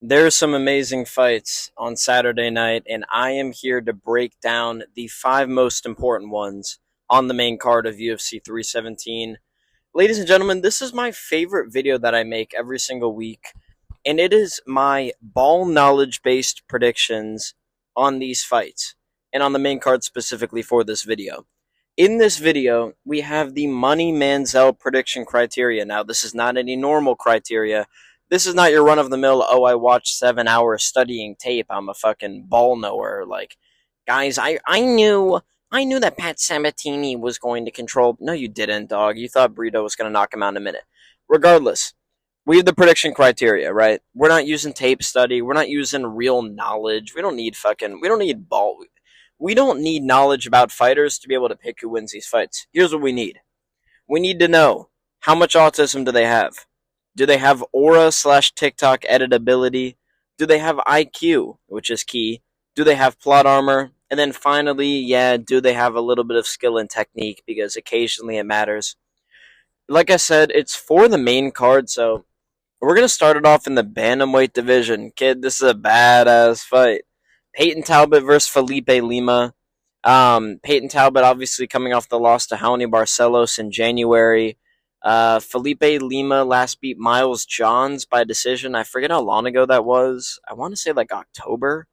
There's some amazing fights on Saturday night, and I am here to break down the five most important ones on the main card of UFC 317. Ladies and gentlemen, this is my favorite video that I make every single week, and it is my ball knowledge based predictions on these fights, and on the main card specifically for this video. In this video, we have the Money Manziel prediction criteria. Now, this is not any normal criteria. This is not your run of the mill, oh, I watched 7 hours studying tape. I'm a fucking ball knower. Like, guys, I knew that Pat Sabatini was going to control. No, you didn't, dog. You thought Brito was going to knock him out in a minute. Regardless, we have the prediction criteria, right? We're not using tape study. We're not using real knowledge. We don't need ball. We don't need knowledge about fighters to be able to pick who wins these fights. Here's what we need. We need to know how much autism do they have? Do they have aura slash TikTok editability? Do they have IQ, which is key? Do they have plot armor? And then finally, do they have a little bit of skill and technique? Because occasionally it matters. Like I said, it's for the main card, so we're going to start it off in the bantamweight division. Kid, this is a badass fight. Peyton Talbot versus Felipe Lima. Peyton Talbot obviously coming off the loss to Raoni Barcelos in January. Felipe Lima last beat Miles Johns by decision. I forget how long ago that was. I want to say like October.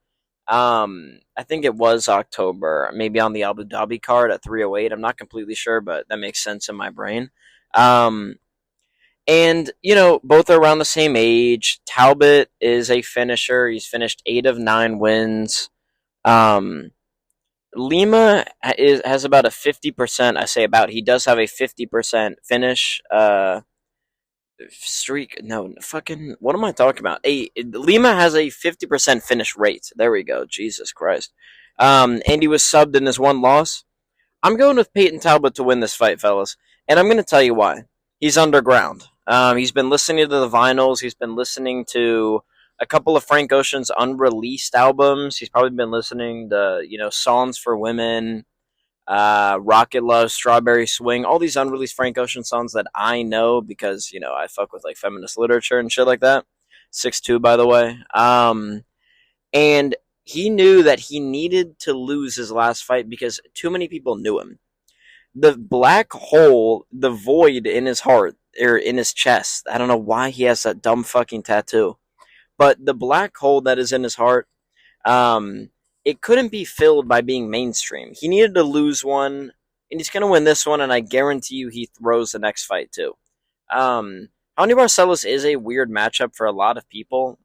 I think it was October, maybe on the Abu Dhabi card at 308. I'm not completely sure, but that makes sense in my brain. Um, and, both are around the same age. Talbot is a finisher. He's finished 8 of 9 wins. Um, Lima has about a 50%. I say about. He does have a 50% finish streak. No, fucking. What am I talking about? Lima has a 50% finish rate. There we go. Jesus Christ. And he was subbed in his one loss. I'm going with Peyton Talbot to win this fight, fellas, and I'm going to tell you why. He's underground. He's been listening to the vinyls. He's been listening to a couple of Frank Ocean's unreleased albums. He's probably been listening to, Songs for Women, Rocket Love, Strawberry Swing, all these unreleased Frank Ocean songs that I know because, I fuck with like feminist literature and shit like that. 6'2", by the way. And he knew that he needed to lose his last fight because too many people knew him. The black hole, the void in his heart, or in his chest, I don't know why he has that dumb fucking tattoo, but the black hole that is in his heart, um, it couldn't be filled by being mainstream. He needed to lose one, and he's going to win this one, and I guarantee you he throws the next fight too. Raoni Barcelos is a weird matchup for a lot of people.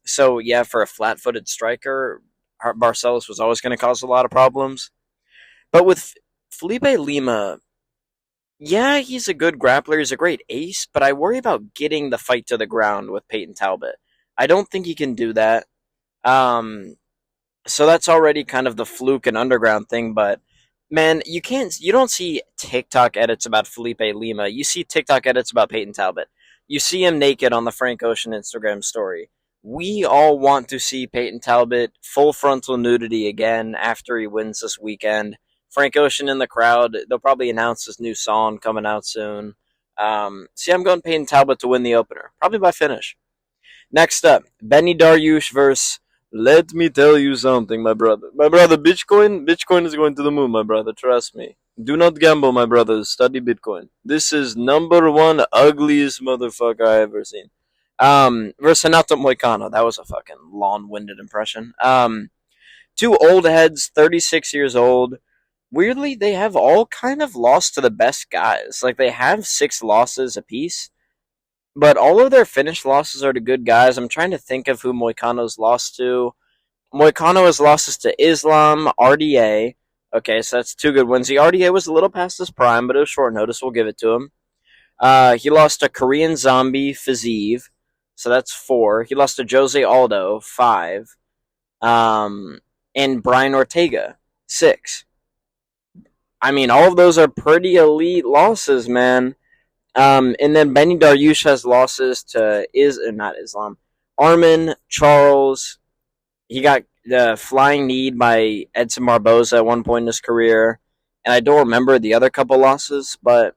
So, yeah, for a flat-footed striker, Barcelos was always going to cause a lot of problems. But with Felipe Lima, yeah, he's a good grappler. He's a great ace, but I worry about getting the fight to the ground with Peyton Talbot. I don't think he can do that. Um, so that's already kind of the fluke and underground thing, but man, you don't see TikTok edits about Felipe Lima. You see TikTok edits about Peyton Talbot. You see him naked on the Frank Ocean Instagram story. We all want to see Peyton Talbot full frontal nudity again after he wins this weekend. Frank Ocean in the crowd. They'll probably announce his new song coming out soon. See, I'm going Peyton Talbot to win the opener, probably by finish. Next up, Benny Dariush versus. Let me tell you something, my brother. My brother, Bitcoin is going to the moon, my brother. Trust me. Do not gamble, my brother. Study Bitcoin. This is number one ugliest motherfucker I ever seen. Versus Renato Moicano. That was a fucking long-winded impression. Two old heads, 36 years old. Weirdly, they have all kind of lost to the best guys. Like, they have 6 losses apiece, but all of their finished losses are to good guys. I'm trying to think of who Moicano's lost to. Moicano has losses to Islam, RDA. Okay, so that's 2 good wins. The RDA was a little past his prime, but it was short notice. We'll give it to him. He lost to Korean Zombie, Fazeev. So that's 4. He lost to Jose Aldo, 5. And Brian Ortega, 6. I mean, all of those are pretty elite losses, man. And then Benny Dariush has losses to not Islam, Armin, Charles. He got the flying kneed by Edson Barboza at one point in his career, and I don't remember the other couple losses. But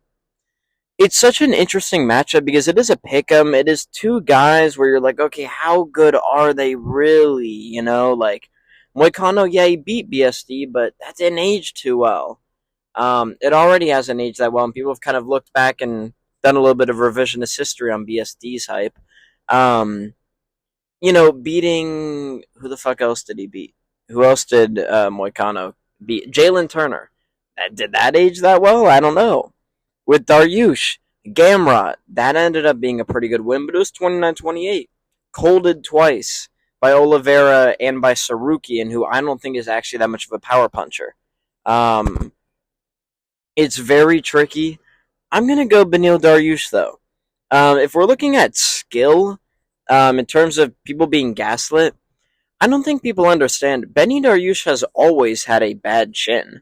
It's such an interesting matchup because it is a pick 'em. It is two guys where you're like, okay, how good are they really? Like Moicano, yeah, he beat BSD, but that didn't age too well. It already hasn't aged that well, and people have kind of looked back and done a little bit of revisionist history on BSD's hype. Um, beating who the fuck else did he beat? Who else did Moicano beat? Jalen Turner. Did that age that well? I don't know. With Daryush, Gamrot, that ended up being a pretty good win, but it was 29-28. Colded twice by Oliveira and by Sarukian, who I don't think is actually that much of a power puncher. Um, it's very tricky. I'm going to go Benil Daryush, though. If we're looking at skill, in terms of people being gaslit, I don't think people understand. Benny Daryush has always had a bad chin.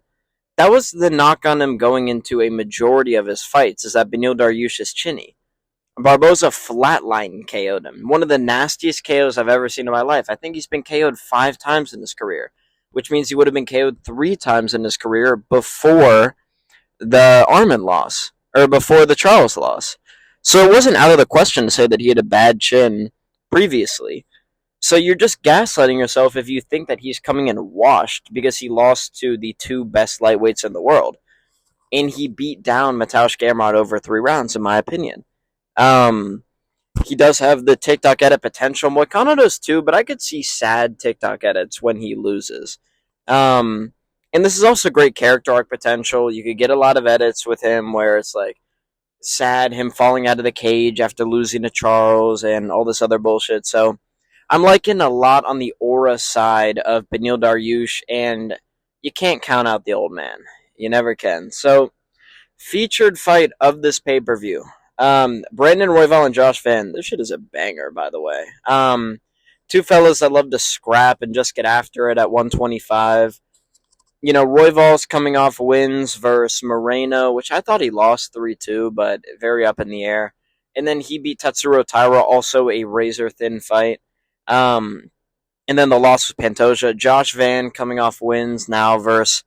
That was the knock on him going into a majority of his fights, is that Benil Dariush is chinny. Barboza flatline KO'd him. One of the nastiest KOs I've ever seen in my life. I think he's been KO'd 5 times in his career, which means he would have been KO'd 3 times in his career before the Armin loss, or before the Charles loss. So it wasn't out of the question to say that he had a bad chin previously. So you're just gaslighting yourself if you think that he's coming in washed because he lost to the two best lightweights in the world. And he beat down Mateusz Gamrot over 3 rounds, in my opinion. Um, he does have the TikTok edit potential. Moicano does too, but I could see sad TikTok edits when he loses. And this is also great character arc potential. You could get a lot of edits with him where it's like sad, him falling out of the cage after losing to Charles and all this other bullshit. So I'm liking a lot on the aura side of Benil Dariush, and you can't count out the old man. You never can. So, featured fight of this pay per view. Brandon Royval and Josh Van. This shit is a banger, by the way. Two fellas that love to scrap and just get after it at 125. Royval's coming off wins versus Moreno, which I thought he lost 3-2, but very up in the air. And then he beat Tatsuro Taira, also a razor thin fight. Um, and then the loss was Pantoja. Josh Van coming off wins now versus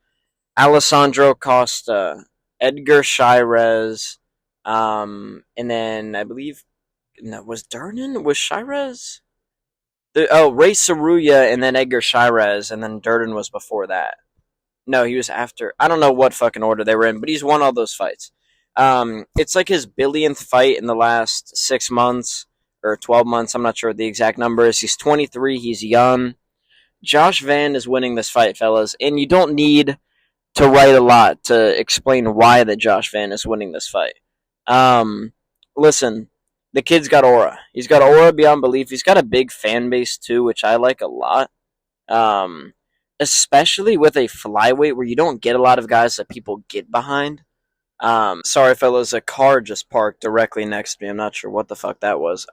Alessandro Costa, Edgar Shirez, and then I believe was Durden, was Shirez? Ray Saruya, and then Edgar Shirez, and then Durden was before that. No, he was after. I don't know what fucking order they were in, but he's won all those fights. It's like his billionth fight in the last 6 months or 12 months. I'm not sure what the exact number is. He's 23. He's young. Josh Van is winning this fight, fellas, and you don't need to write a lot to explain why that Josh Van is winning this fight. Listen, the kid's got aura. He's got aura beyond belief. He's got a big fan base too, which I like a lot. Especially with a flyweight where you don't get a lot of guys that people get behind. Sorry, fellas, a car just parked directly next to me. I'm not sure what the fuck that was.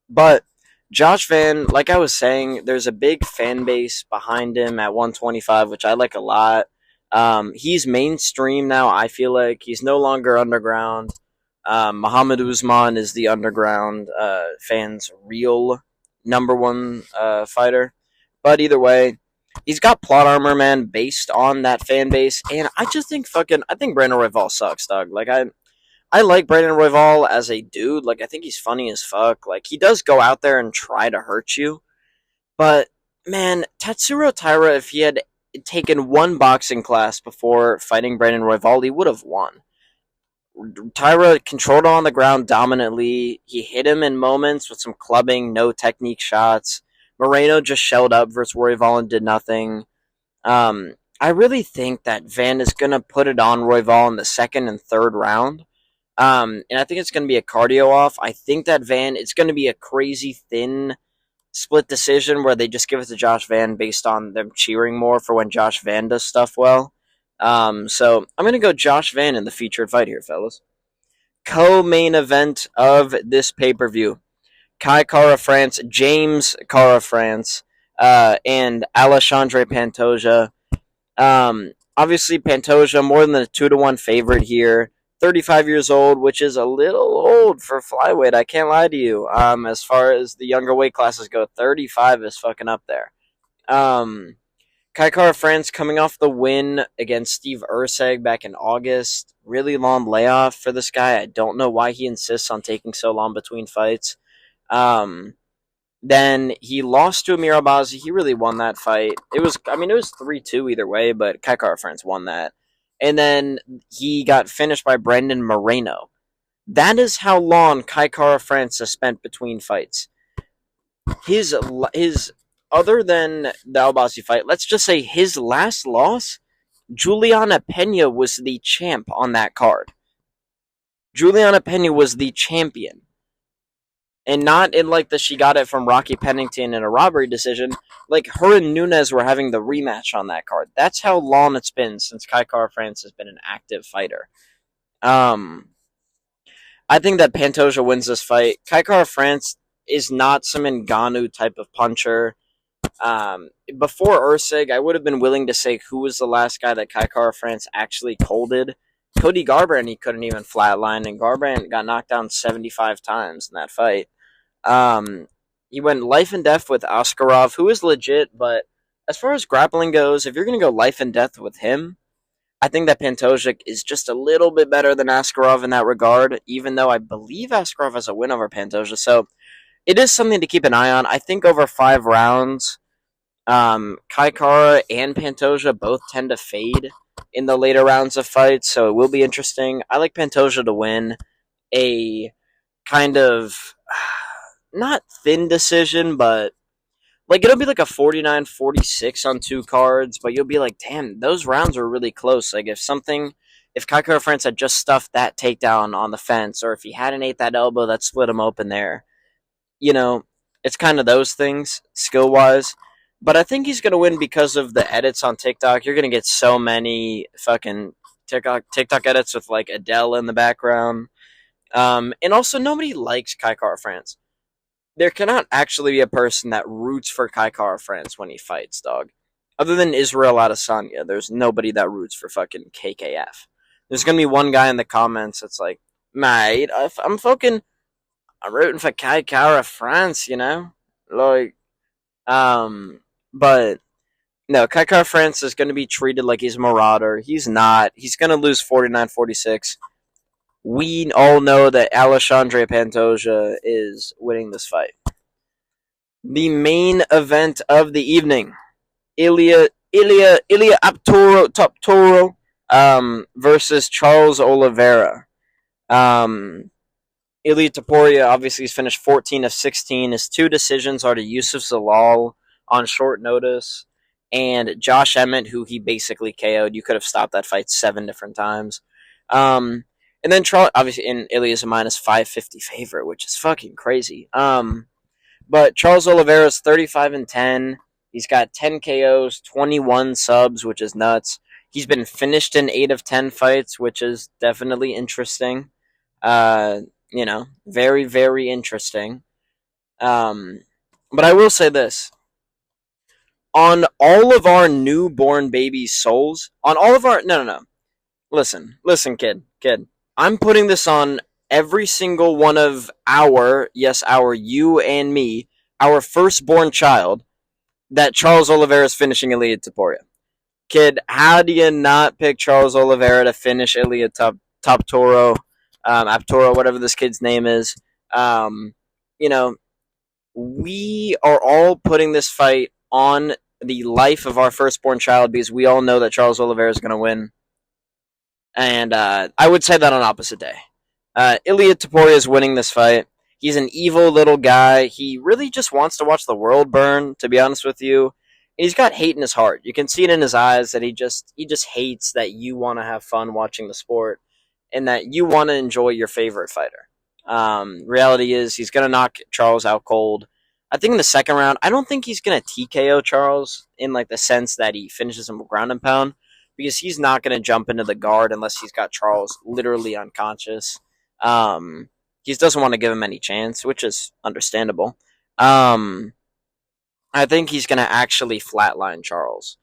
But Josh Van, like I was saying, there's a big fan base behind him at 125, which I like a lot. He's mainstream now, I feel like. He's no longer underground. Muhammad Usman is the underground fans' real number one fighter. But either way, he's got plot armor, man, based on that fan base. And I just think I think Brandon Royval sucks, dog. Like, I like Brandon Royval as a dude. Like, I think he's funny as fuck. Like, he does go out there and try to hurt you. But, man, Tatsuro Taira, if he had taken one boxing class before fighting Brandon Royval, he would have won. Taira controlled on the ground dominantly. He hit him in moments with some clubbing, no technique shots. Moreno just shelled up versus Royval and did nothing. I really think that Van is going to put it on Royval in the second and third round. And I think it's going to be a cardio off. I think that Van, it's going to be a crazy thin split decision where they just give it to Josh Van based on them cheering more for when Josh Van does stuff well. So I'm going to go Josh Van in the featured fight here, fellas. Co-main event of this pay-per-view. Kai Kara France, James Kara France, and Alexandre Pantoja. Obviously, Pantoja more than a 2-1 favorite here. 35 years old, which is a little old for flyweight. I can't lie to you. As far as the younger weight classes go, 35 is fucking up there. Kai France coming off the win against Steve Urseg back in August. Really long layoff for this guy. I don't know why he insists on taking so long between fights. Then he lost to Amir Albazi. He really won that fight. It was 3-2 either way, but Kai France won that. And then he got finished by Brendan Moreno. That is how long Kai France has spent between fights. His other than the Albazi fight, let's just say his last loss, Juliana Pena was the champ on that card. Juliana Pena was the champion. And not in like she got it from Rocky Pennington in a robbery decision. Like her and Nunes were having the rematch on that card. That's how long it's been since Kai France has been an active fighter. I think that Pantoja wins this fight. Kai France is not some Ngannou type of puncher. Before Ursig, I would have been willing to say who was the last guy that Kai France actually colded. Cody Garbrandt, he couldn't even flatline, and Garbrandt got knocked down 75 times in that fight. He went life and death with Askarov, who is legit, but as far as grappling goes, if you're going to go life and death with him, I think that Pantoja is just a little bit better than Askarov in that regard, even though I believe Askarov has a win over Pantoja. So it is something to keep an eye on. I think over 5 rounds, Kai Kara and Pantoja both tend to fade in the later rounds of fights, so it will be interesting. I like Pantoja to win a kind of not thin decision, but like it'll be like a 49-46 on 2 cards, but you'll be like, damn, those rounds were really close. Like if Kai Kara France had just stuffed that takedown on the fence, or if he hadn't ate that elbow that split him open there, it's kind of those things skill wise. But I think he's gonna win because of the edits on TikTok. You're gonna get so many fucking TikTok edits with like Adele in the background. And also nobody likes Kai Kara France. There cannot actually be a person that roots for Kai Kara France when he fights, dog. Other than Israel Adesanya, there's nobody that roots for fucking KKF. There's gonna be one guy in the comments that's like, mate, I'm rooting for Kai Kara France, Like, but no, Kai Kara France is going to be treated like he's a marauder. He's not. He's going to lose 49-46. We all know that Alexandre Pantoja is winning this fight. The main event of the evening, Ilia Topuria versus Charles Oliveira. Ilia Topuria obviously has finished 14 of 16. His 2 decisions are to Yusuf Zalal on short notice, and Josh Emmett, who he basically KO'd. You could have stopped that fight 7 different times. And then Charles, obviously, and Ilya's a minus 550 favorite, which is fucking crazy. But Charles Oliveira's 35-10. He's got 10 KOs, 21 subs, which is nuts. He's been finished in 8 of 10 fights, which is definitely interesting. Very, very interesting. But I will say this. On all of our newborn baby souls, on all of our... No. Listen, kid. I'm putting this on every single one of you and me, our firstborn child, that Charles Oliveira is finishing Ilia Topuria. Kid, how do you not pick Charles Oliveira to finish Ilia Topuria? Aptoro, whatever this kid's name is. We are all putting this fight on the life of our firstborn child because we all know that Charles Oliveira is going to win. And I would say that on opposite day. Ilia Topuria is winning this fight. He's an evil little guy. He really just wants to watch the world burn, to be honest with you. And he's got hate in his heart. You can see it in his eyes that he just hates that you want to have fun watching the sport and that you want to enjoy your favorite fighter. Reality is he's going to knock Charles out cold. I think in the second round, I don't think he's going to TKO Charles in like the sense that he finishes him ground and pound because he's not going to jump into the guard unless he's got Charles literally unconscious. He doesn't want to give him any chance, which is understandable. I think he's going to actually flatline Charles.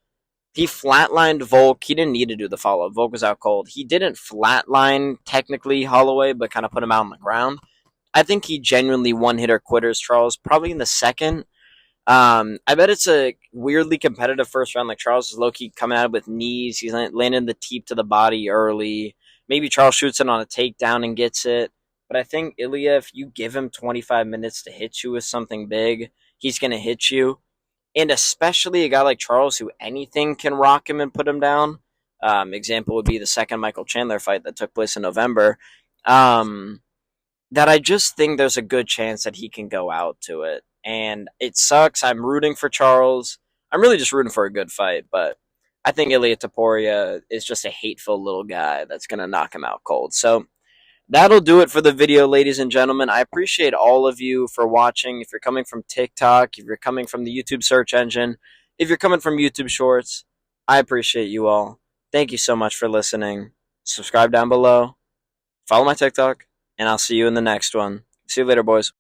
He flatlined Volk. He didn't need to do the follow-up. Volk was out cold. He didn't flatline, technically, Holloway, but kind of put him out on the ground. I think he genuinely one-hitter quitters Charles, probably in the second. I bet it's a weirdly competitive first round. Like Charles is low key coming out with knees. He's landing the teep to the body early. Maybe Charles shoots it on a takedown and gets it. But I think Ilia, if you give him 25 minutes to hit you with something big, he's going to hit you. And especially a guy like Charles, who anything can rock him and put him down. Example would be the second Michael Chandler fight that took place in November. Um, that I just think there's a good chance that he can go out to it. And it sucks. I'm rooting for Charles. I'm really just rooting for a good fight, but I think Ilia Topuria is just a hateful little guy that's going to knock him out cold. So that'll do it for the video, ladies and gentlemen. I appreciate all of you for watching. If you're coming from TikTok, if you're coming from the YouTube search engine, if you're coming from YouTube Shorts, I appreciate you all. Thank you so much for listening. Subscribe down below. Follow my TikTok, and I'll see you in the next one. See you later, boys.